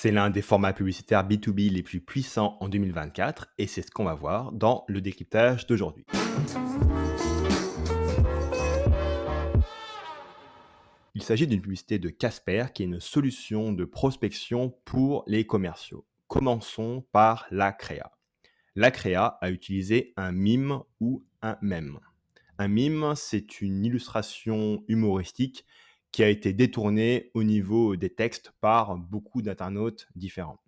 C'est l'un des formats publicitaires B2B les plus puissants en 2024 et c'est ce qu'on va voir dans le décryptage d'aujourd'hui. Il s'agit d'une publicité de Casper qui est une solution de prospection pour les commerciaux. Commençons par la créa. La créa a utilisé un mime ou un mème. Un mime, c'est une illustration humoristique qui a été détournée au niveau des textes par beaucoup d'internautes différents.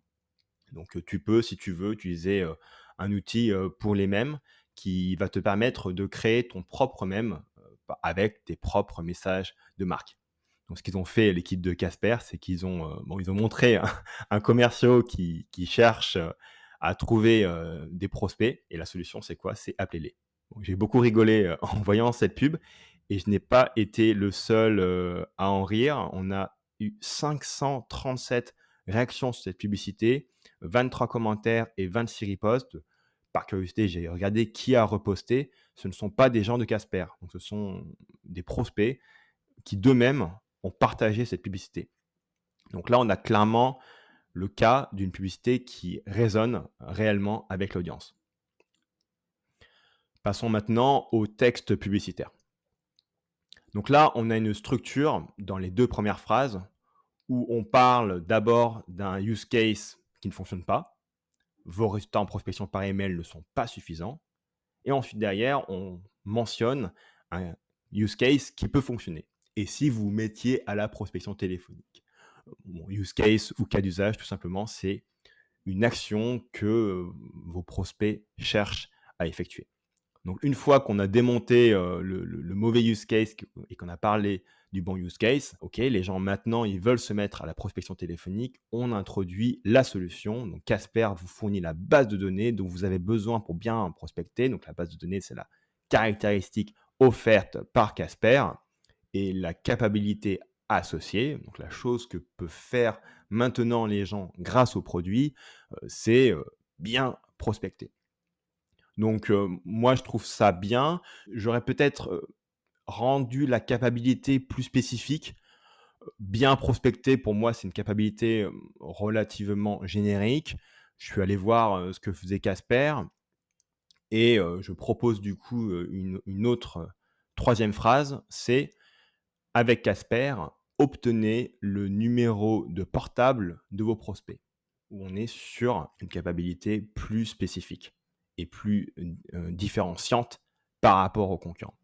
Donc, tu peux, si tu veux, utiliser, un outil, pour les mèmes qui va te permettre de créer ton propre mème, avec tes propres messages de marque. Donc ce qu'ils ont fait, l'équipe de Casper, c'est qu'ils ont, ils ont montré un commerciaux qui cherche, à trouver, des prospects et la solution, c'est quoi? C'est appelez-les. Donc j'ai beaucoup rigolé, en voyant cette pub et je n'ai pas été le seul, à en rire. On a eu 537 réactions sur cette publicité, 23 commentaires et 26 reposts. Par curiosité, j'ai regardé qui a reposté. Ce ne sont pas des gens de Casper, donc ce sont des prospects qui d'eux-mêmes ont partagé cette publicité. Donc là, on a clairement le cas d'une publicité qui résonne réellement avec l'audience. Passons maintenant au texte publicitaire. Donc là, on a une structure dans les 2 premières phrases où on parle d'abord d'un use case qui ne fonctionne pas. Vos résultats en prospection par email ne sont pas suffisants. Et ensuite, derrière, on mentionne un use case qui peut fonctionner. Et si vous mettiez à la prospection téléphonique, bon, use case ou cas d'usage, tout simplement, c'est une action que vos prospects cherchent à effectuer. Donc, une fois qu'on a démonté le mauvais use case et qu'on a parlé du bon use case, ok, les gens maintenant, ils veulent se mettre à la prospection téléphonique, on introduit la solution. Donc, Casper vous fournit la base de données dont vous avez besoin pour bien prospecter. Donc, la base de données, c'est la caractéristique offerte par Casper et la capacité associée. Donc, la chose que peuvent faire maintenant les gens grâce au produit, c'est bien prospecter. Donc, moi, je trouve ça bien. J'aurais peut-être, rendu la capacité plus spécifique. Bien prospecter, pour moi, c'est une capacité, relativement générique. Je suis allé voir, ce que faisait Casper et je propose du coup, une autre, 3e phrase, c'est: «Avec Casper, obtenez le numéro de portable de vos prospects». Où on est sur une capacité plus spécifique et plus, différenciante par rapport aux concurrents.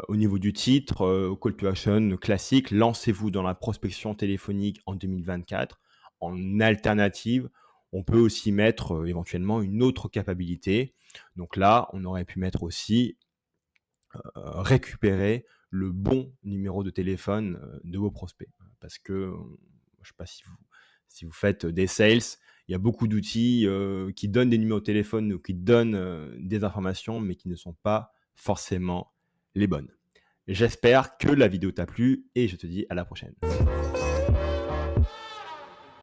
Au niveau du titre, call to action classique, lancez-vous dans la prospection téléphonique en 2024. En alternative, on peut aussi mettre, éventuellement une autre capacité. Donc là, on aurait pu mettre aussi, récupérer le bon numéro de téléphone, de vos prospects. Parce que, je ne sais pas si vous faites des sales, il y a beaucoup d'outils, qui donnent des numéros de téléphone ou qui donnent, des informations, mais qui ne sont pas forcément les bonnes. J'espère que la vidéo t'a plu et je te dis à la prochaine.